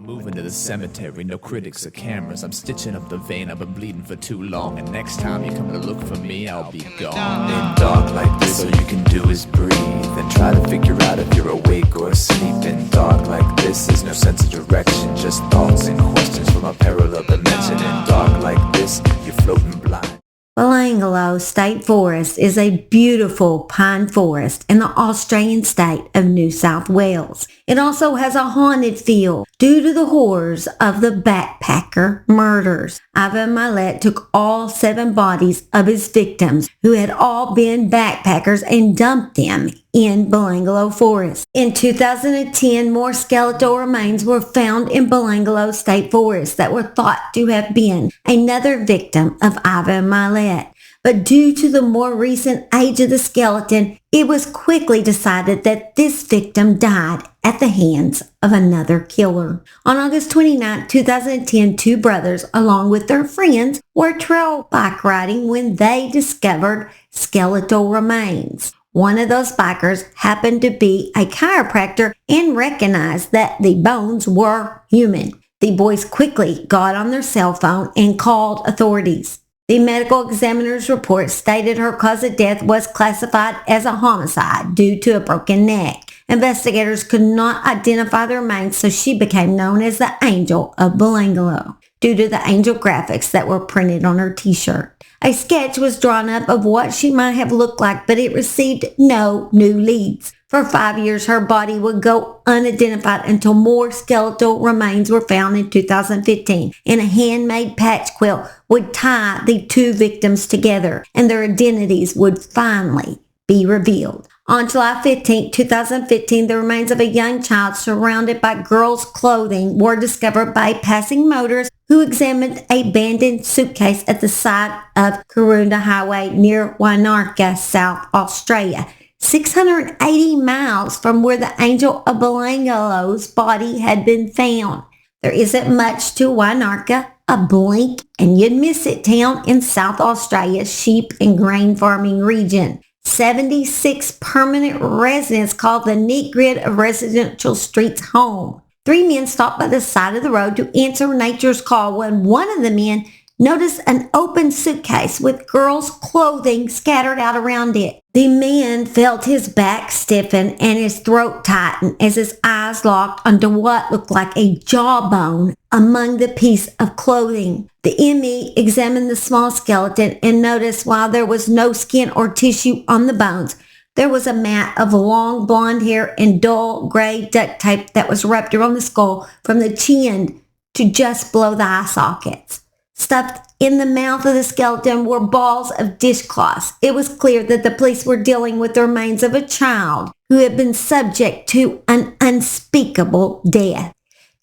Moving to the cemetery, no critics or cameras. I'm stitching up the vein, I've been bleeding for too long. And next time you come to look for me, I'll be gone. In dark like this, all you can do is breathe and try to figure out if you're awake or asleep. In dark like this, there's no sense of direction, just thoughts and questions from a parallel dimension. In dark like this, you're floating blind. Belanglo State Forest is a beautiful pine forest in the Australian state of New South Wales. It also has a haunted feel due to the horrors of the backpacker murders. Ivan Milet took all 7 bodies of his victims, who had all been backpackers, and dumped them in Belanglo Forest. In 2010, more skeletal remains were found in Belanglo State Forest that were thought to have been another victim of Ivan Milet. But due to the more recent age of the skeleton, it was quickly decided that this victim died at the hands of another killer. On August 29, 2010, 2 brothers, along with their friends, were trail bike riding when they discovered skeletal remains. One of those bikers happened to be a chiropractor and recognized that the bones were human. The boys quickly got on their cell phone and called authorities. The medical examiner's report stated her cause of death was classified as a homicide due to a broken neck. Investigators could not identify the remains, so she became known as the Angel of Belanglo due to the angel graphics that were printed on her t-shirt. A sketch was drawn up of what she might have looked like, but it received no new leads. For 5 years, her body would go unidentified until more skeletal remains were found in 2015, and a handmade patch quilt would tie the 2 victims together, and their identities would finally be revealed. On July 15, 2015, the remains of a young child surrounded by girls' clothing were discovered by a passing motorist who examined a abandoned suitcase at the side of Karoonda Highway near Wynarka, South Australia, 680 miles from where the Angel of Belanglo's body had been found. There isn't much to Wynarka, a blink and you'd miss it town in South Australia's sheep and grain farming region. 76 permanent residents called the neat grid of residential streets home. 3 men stopped by the side of the road to answer nature's call when one of the men noticed an open suitcase with girls' clothing scattered out around it. The man felt his back stiffen and his throat tighten as his eyes locked onto what looked like a jawbone among the piece of clothing. The ME examined the small skeleton and noticed while there was no skin or tissue on the bones, there was a mat of long blonde hair and dull gray duct tape that was wrapped around the skull from the chin to just below the eye sockets. Stuffed in the mouth of the skeleton were balls of dishcloths. It was clear that the police were dealing with the remains of a child who had been subject to an unspeakable death.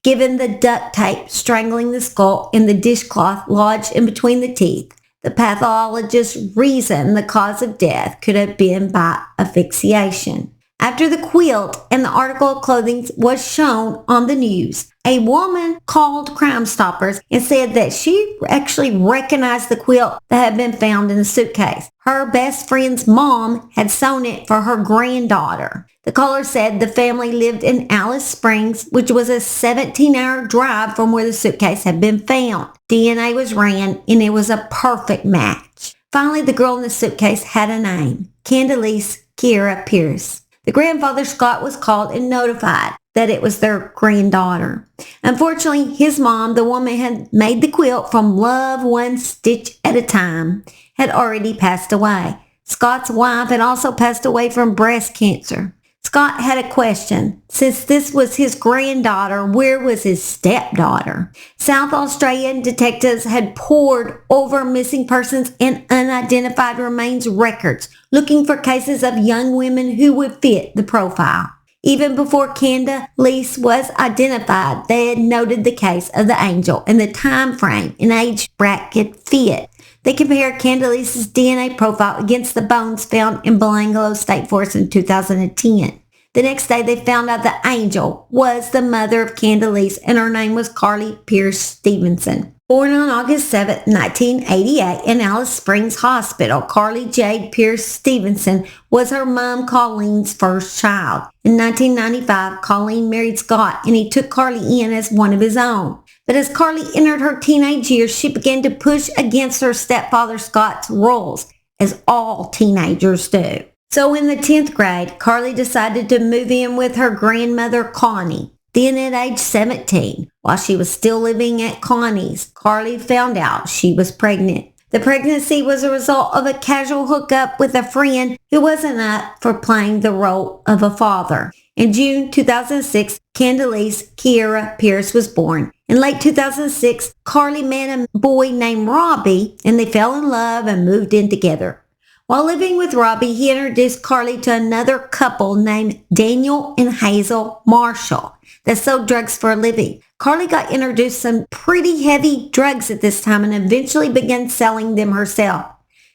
Given the duct tape strangling the skull and the dishcloth lodged in between the teeth, the pathologist reasoned the cause of death could have been by asphyxiation. After the quilt and the article of clothing was shown on the news, a woman called Crime Stoppers and said that she actually recognized the quilt that had been found in the suitcase. Her best friend's mom had sewn it for her granddaughter. The caller said the family lived in Alice Springs, which was a 17-hour drive from where the suitcase had been found. DNA was ran, and it was a perfect match. Finally, the girl in the suitcase had a name, Khandalyce Pearce. The grandfather, Scott, was called and notified that it was their granddaughter. Unfortunately, his mom, the woman who had made the quilt from love one stitch at a time, had already passed away. Scott's wife had also passed away from breast cancer. Scott had a question. Since this was his granddaughter, where was his stepdaughter? South Australian detectives had pored over missing persons and unidentified remains records, looking for cases of young women who would fit the profile. Even before Khandalyce was identified, they had noted the case of the angel and the time frame and age bracket fit. They compared Khandalyce's DNA profile against the bones found in Belanglo State Forest in 2010. The next day, they found out the angel was the mother of Khandalyce, and her name was Karlie Pearce-Stevenson. Born on August 7, 1988 in Alice Springs Hospital, Karlie Jade Pearce-Stevenson was her mom Colleen's first child. In 1995, Colleen married Scott and he took Karlie in as one of his own. But as Karlie entered her teenage years, she began to push against her stepfather Scott's rules, as all teenagers do. So in the 10th grade, Karlie decided to move in with her grandmother Connie. Then at age 17, while she was still living at Connie's, Karlie found out she was pregnant. The pregnancy was a result of a casual hookup with a friend who wasn't up for playing the role of a father. In June 2006, Khandalyce Pearce was born. In late 2006, Karlie met a boy named Robbie and they fell in love and moved in together. While living with Robbie, he introduced Karlie to another couple named Daniel and Hazel Marshall that sold drugs for a living. Karlie got introduced to some pretty heavy drugs at this time and eventually began selling them herself.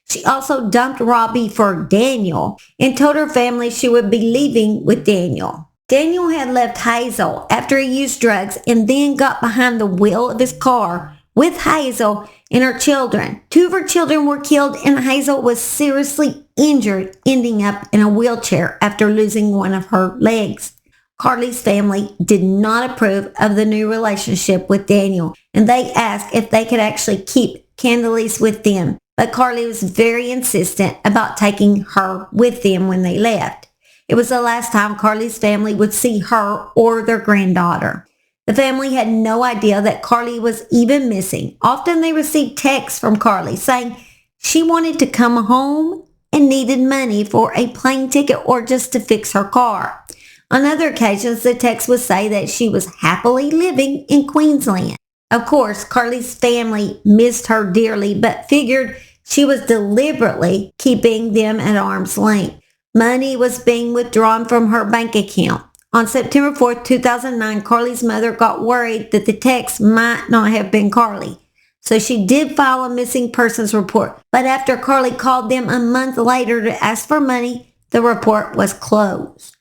She also dumped Robbie for Daniel and told her family she would be leaving with Daniel. Daniel had left Hazel after he used drugs and then got behind the wheel of his car with Hazel and her children. 2 of her children were killed and Hazel was seriously injured, ending up in a wheelchair after losing one of her legs. Karlie's family did not approve of the new relationship with Daniel, and they asked if they could actually keep Khandalyce with them. But Karlie was very insistent about taking her with them when they left. It was the last time Karlie's family would see her or their granddaughter. The family had no idea that Karlie was even missing. Often they received texts from Karlie saying she wanted to come home and needed money for a plane ticket or just to fix her car. On other occasions, the text would say that she was happily living in Queensland. Of course, Karlie's family missed her dearly, but figured she was deliberately keeping them at arm's length. Money was being withdrawn from her bank account. On September 4, 2009, Karlie's mother got worried that the text might not have been Karlie. So she did file a missing persons report. But after Karlie called them a month later to ask for money, the report was closed.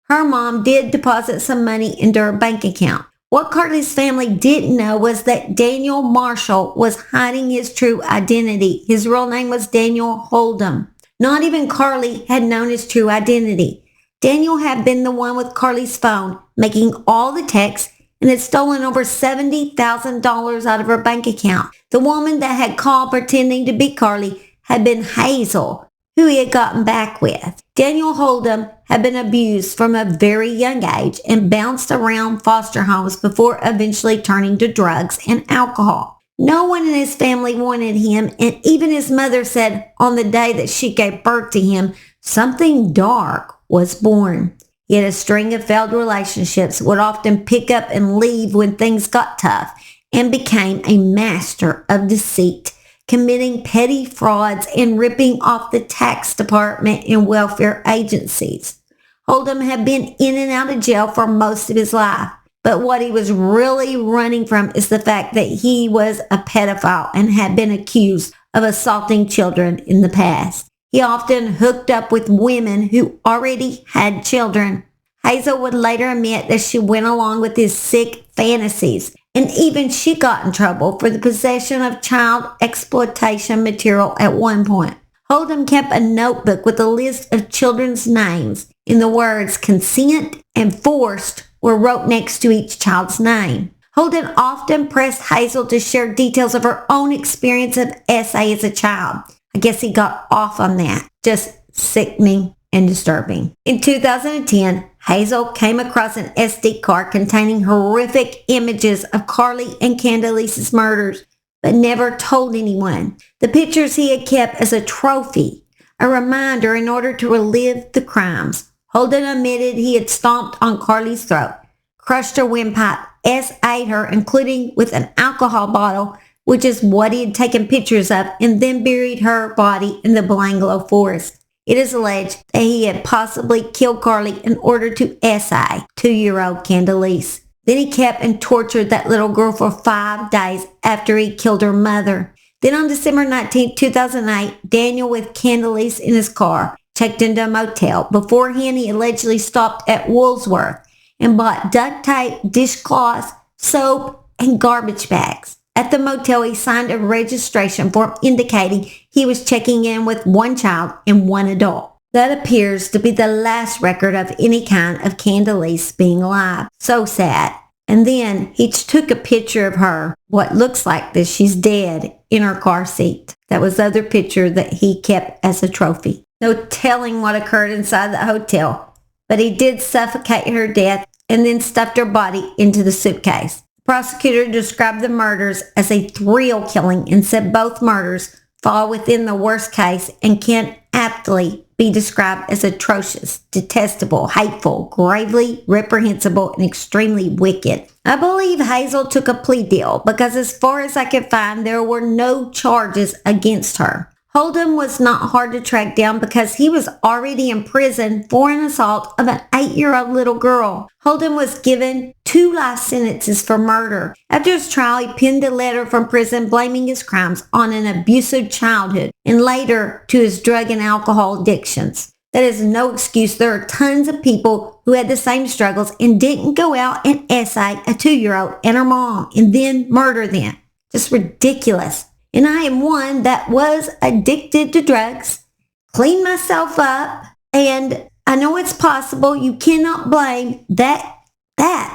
Her mom did deposit some money into her bank account. What Karlie's family didn't know was that Daniel Marshall was hiding his true identity. His real name was Daniel Holdom. Not even Karlie had known his true identity. Daniel had been the one with Karlie's phone, making all the texts, and had stolen over $70,000 out of her bank account. The woman that had called pretending to be Karlie had been Hazel, who he had gotten back with. Daniel Holdom had been abused from a very young age and bounced around foster homes before eventually turning to drugs and alcohol. No one in his family wanted him, and even his mother said on the day that she gave birth to him, something dark was born. He had a string of failed relationships, would often pick up and leave when things got tough, and became a master of deceit, committing petty frauds and ripping off the tax department and welfare agencies. Holdom had been in and out of jail for most of his life, but what he was really running from is the fact that he was a pedophile and had been accused of assaulting children in the past. He often hooked up with women who already had children. Hazel would later admit that she went along with his sick fantasies, and even she got in trouble for the possession of child exploitation material at one point. Holdom kept a notebook with a list of children's names, and the words consent and forced were wrote next to each child's name. Holdom often pressed Hazel to share details of her own experience of SA as a child. I guess he got off on that. Just sickening and disturbing. In 2010, Hazel came across an SD card containing horrific images of Karlie and Khandalyce's murders, but never told anyone. The pictures he had kept as a trophy, a reminder in order to relive the crimes. Holdom admitted he had stomped on Karlie's throat, crushed her windpipe, S.A.'d her, including with an alcohol bottle, which is what he had taken pictures of, and then buried her body in the Belanglo forest. It is alleged that he had possibly killed Karlie in order to SA 2-year-old Khandalyce. Then he kept and tortured that little girl for 5 days after he killed her mother. Then on December 19, 2008, Daniel with Khandalyce in his car checked into a motel. Beforehand, he allegedly stopped at Woolworths and bought duct tape, dishcloths, soap, and garbage bags. At the motel, he signed a registration form indicating he was checking in with one child and one adult. That appears to be the last record of any kind of Khandalyce being alive. So sad. And then he took a picture of her, what looks like that she's dead, in her car seat. That was the other picture that he kept as a trophy. No telling what occurred inside the hotel, but he did suffocate her to death and then stuffed her body into the suitcase. The prosecutor described the murders as a thrill killing and said both murders fall within the worst case and can aptly be described as atrocious, detestable, hateful, gravely reprehensible, and extremely wicked. I believe Hazel took a plea deal because as far as I could find, there were no charges against her. Holdom was not hard to track down because he was already in prison for an assault of an 8-year-old little girl. Holdom was given 2 life sentences for murder. After his trial, he penned a letter from prison blaming his crimes on an abusive childhood and later to his drug and alcohol addictions. That is no excuse. There are tons of people who had the same struggles and didn't go out and essay a 2-year-old and her mom and then murder them. Just ridiculous. And I am one that was addicted to drugs, cleaned myself up, and I know it's possible. You cannot blame that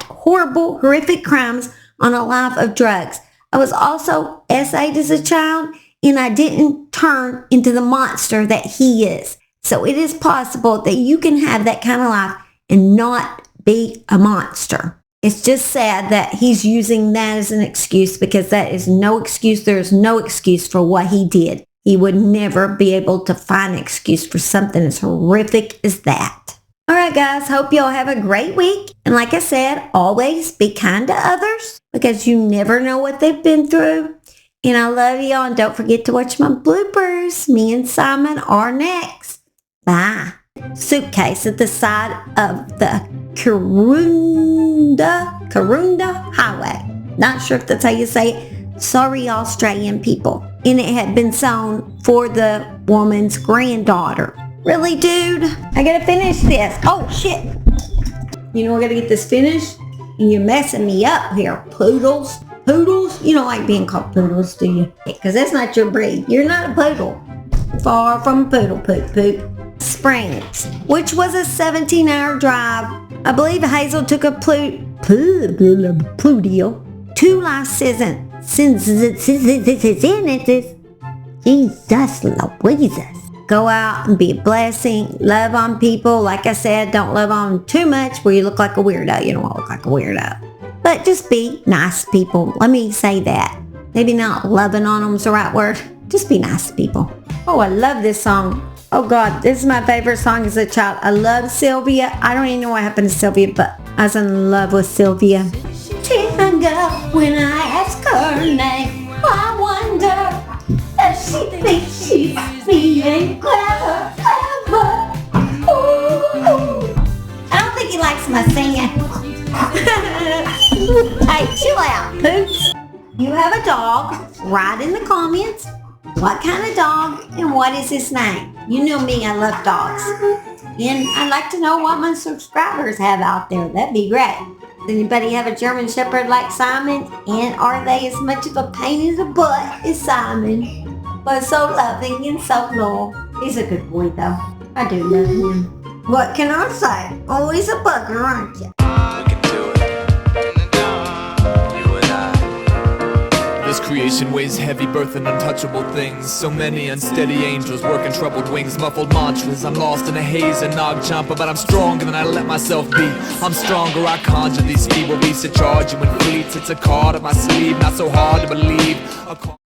horrible, horrific crimes on a life of drugs. I was also SA'd as a child, and I didn't turn into the monster that he is. So it is possible that you can have that kind of life and not be a monster. It's just sad that he's using that as an excuse because that is no excuse. There is no excuse for what he did. He would never be able to find an excuse for something as horrific as that. All right, guys, hope y'all have a great week. And like I said, always be kind to others because you never know what they've been through. And I love y'all. And don't forget to watch my bloopers. Me and Simon are next. Bye. Suitcase at the side of the Karunda Highway. Not sure if that's how you say it. Sorry, Australian people. And it had been sewn for the woman's granddaughter. Really, dude? I gotta finish this. Oh, shit. You know I gotta get this finished? And you're messing me up here, poodles. Poodles? You don't like being called poodles, do you? Because that's not your breed. You're not a poodle. Far from poodle poop. Springs, which was a 17-hour drive. I believe Hazel took a plea deal. 2 life sentences. Jesus Louises. Go out and be a blessing. Love on people. Like I said, don't love on them too much where you look like a weirdo. You don't want to look like a weirdo. But just be nice people. Let me say that. Maybe not loving on them is the right word. Just be nice to people. Oh, I love this song. Oh God, this is my favorite song as a child. I love Sylvia. I don't even know what happened to Sylvia, but I was in love with Sylvia. Tingle when I ask her name. I wonder if she thinks she's being clever. Ooh. I don't think he likes my singing. Hey, chill out, poops. You have a dog. Write in the comments what kind of dog and what is his name. You know me, I love dogs. And I'd like to know what my subscribers have out there. That'd be great. Does anybody have a German Shepherd like Simon? And are they as much of a pain in the butt as Simon? But so loving and so loyal. He's a good boy though. I do love him. What can I say? Always a bugger, aren't you? This creation weighs heavy, birthing untouchable things. So many unsteady angels working troubled wings, muffled mantras. I'm lost in a haze and nog jumper, but I'm stronger than I let myself be. I'm stronger, I conjure these feeble beasts to charge you in fleets. It's a card on my sleeve, not so hard to believe.